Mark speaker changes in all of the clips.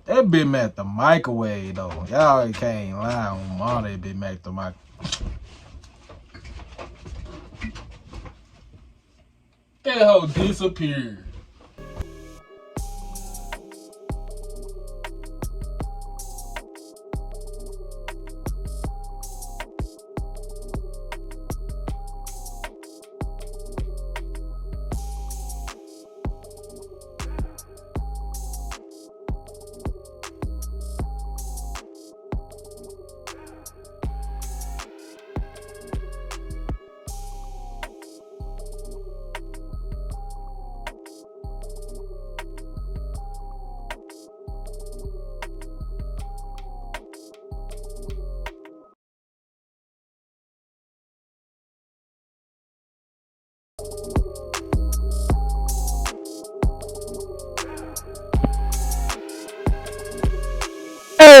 Speaker 1: That bit at the microwave though. Y'all can't lie on mom. That bit at the microwave. That hoe disappeared.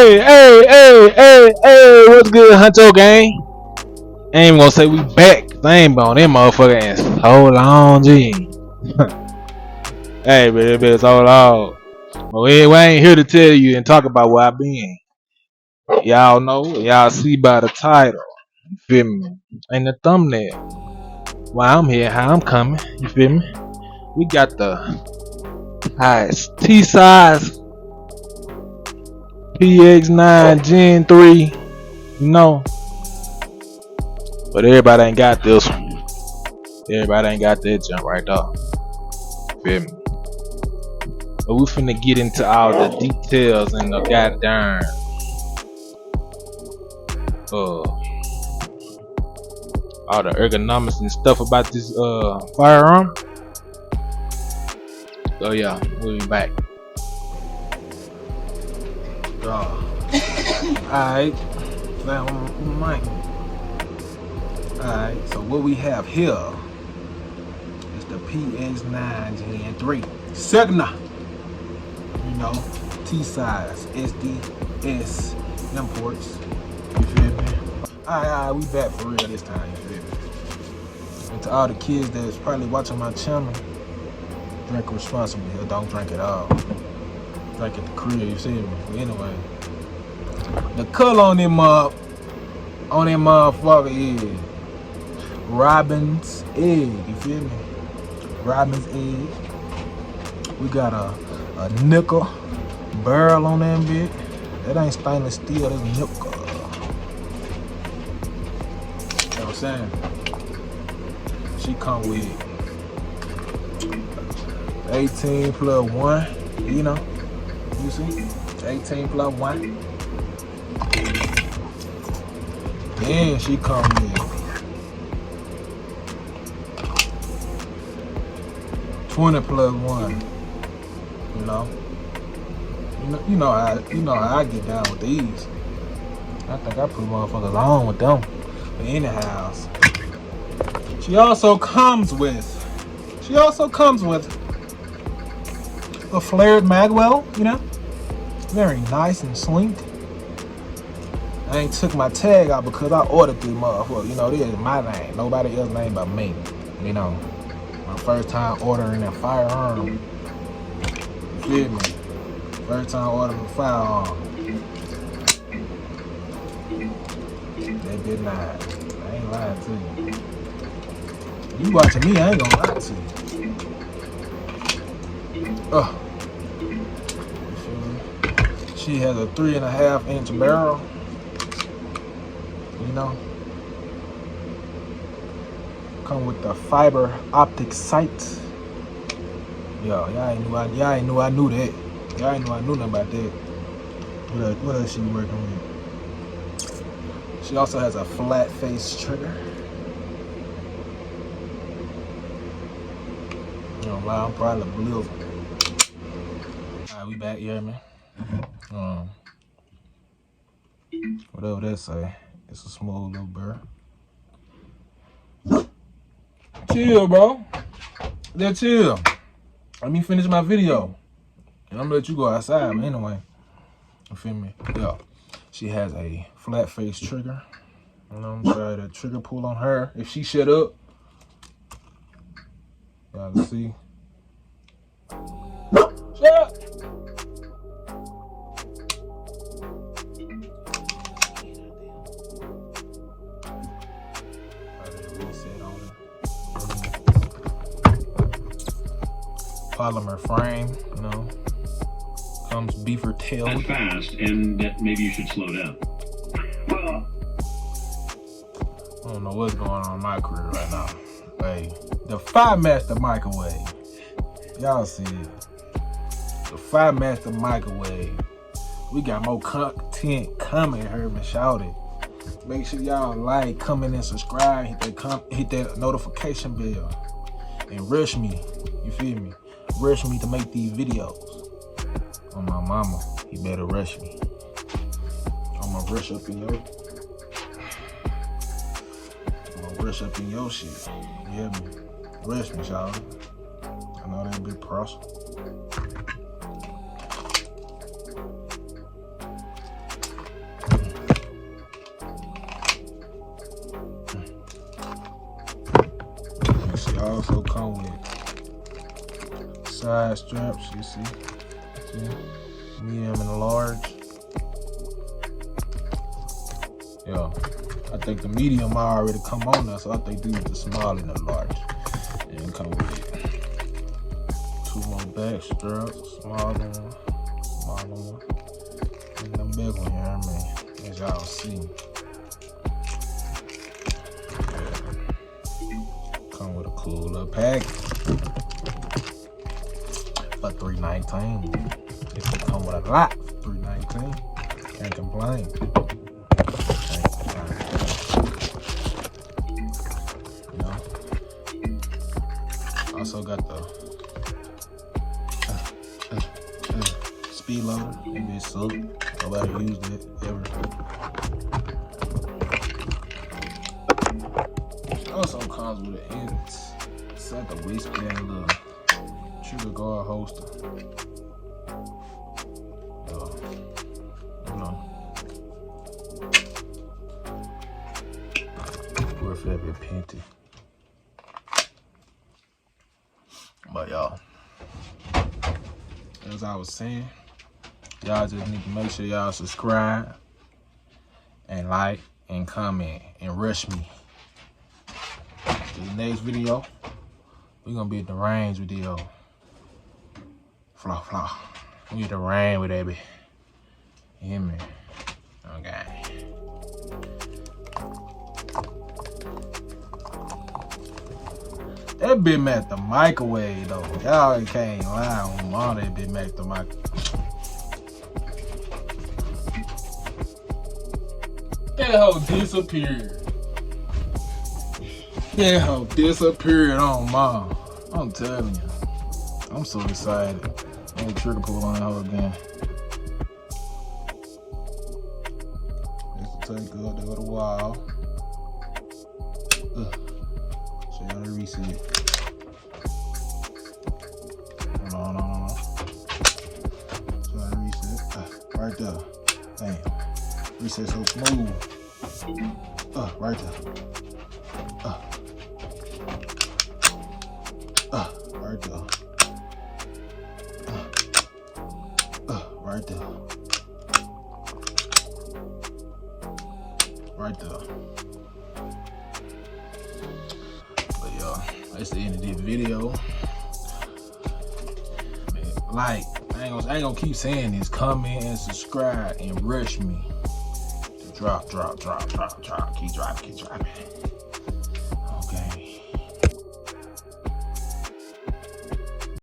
Speaker 1: Hey, what's good, Huncho gang? I ain't even gonna say we back. I ain't been on that motherfucker in so long, G. Hey, but it been so long. But we ain't here to tell you and talk about where I been. Y'all know, y'all see by the title. You feel me? And the thumbnail. Why I'm here, how I'm coming. You feel me? We got the Tisas Px-9 Gen 3. You know. But everybody ain't got this one. Everybody ain't got that jump right there. Feel me? But we finna get into all the details and the goddamn all the ergonomics and stuff about this firearm. So yeah, we'll be back. Alright. Alright, so what we have here is the Px-9 Gen 3. Segna. You know, Tisas, SDS, imports. You feel me? Alright, we back for real this time, you feel me? And to all the kids that's probably watching my channel, drink responsibly or don't drink at all. Drink at the crib, you see me? But anyway, the color on them motherfucker is Robin's egg, you feel me? Robin's egg. We got a nickel barrel on that bit. That ain't stainless steel, that's nickel. You know what I'm saying? She come with 18 plus 1, you know. You see? 18 plus 1. Then she come with 20 plus 1. You know. You know how I get down with these. I think I put motherfuckers on with them. But anyhow, she also comes with a flared magwell, you know, very nice and sleek. I ain't took my tag out because I ordered this motherfucker. You know, this is my name, nobody else's name but me. You know, my first time ordering a firearm. You feel me? First time ordering a firearm. They did not. I ain't lying to you. You watching me, I ain't gonna lie to you. She has a 3.5-inch barrel. You know. Come with the fiber optic sight. Yo, y'all ain't knew I knew that. Y'all ain't knew I knew nothing about that. What else she working with? She also has a flat face trigger. You know, I'm probably blue. Alright, we back, you hear me? Whatever that say. It's a small little bird. Chill, bro. Just chill. Let me finish my video. And I'm gonna let you go outside, but anyway. You feel me? Yo. She has a flat face trigger. You know, I'm trying to trigger pull on her. If she shut up, y'all can see. Shut up! follow my frame, you know. Comes beaver tail.
Speaker 2: That's fast, and that maybe you should slow down. Well,
Speaker 1: I don't know what's going on in my career right now. Hey, the Fire Master microwave. Y'all see it. The Fire Master microwave. We got more content coming, heard me shout it. Make sure y'all like, comment, and subscribe. Hit that notification bell. And rush me. You feel me? Rush me to make these videos. On my mama, you better rush me. I'm gonna rush up in your. Rush up in your shit. You hear me? Rush me, y'all. I know that big process. She also come with side straps, you see? Medium and large. Yeah. I think the medium already come on now, so I think these are the small and the large. And come with it. 2 more back straps, smaller one, and the big one, you know what I mean? As y'all see. Yeah. Come with a cool little package. For $3.19. If it come with a lot for $3.19, can't complain. Also got the speed loader. Maybe it's soap. Nobody used it ever. Also comes with an end. It's like a waistband little trigger guard holster. You know, worth every penny. But y'all, as I was saying, y'all just need to make sure y'all subscribe and like and comment and rush me. To the next video, we're gonna be at the range with the flaw. We at the range with that bitch. You hear me? Okay. That bit at the microwave though. Y'all can't lie on mom, that bit at the microwave. That hoe disappeared. That hoe disappeared on mom. I'm telling you. I'm so excited. I'm gonna trigger pull on that hoe again. This will take good to the wall. So you gotta reset. Hold on. So I gotta reset. Right there. Damn. Reset so smooth. Right there. Right there. Right there. Right there. But y'all, that's the end of this video. Man, like, I ain't gonna keep saying this. Comment and subscribe and rush me to drop. Keep dropping.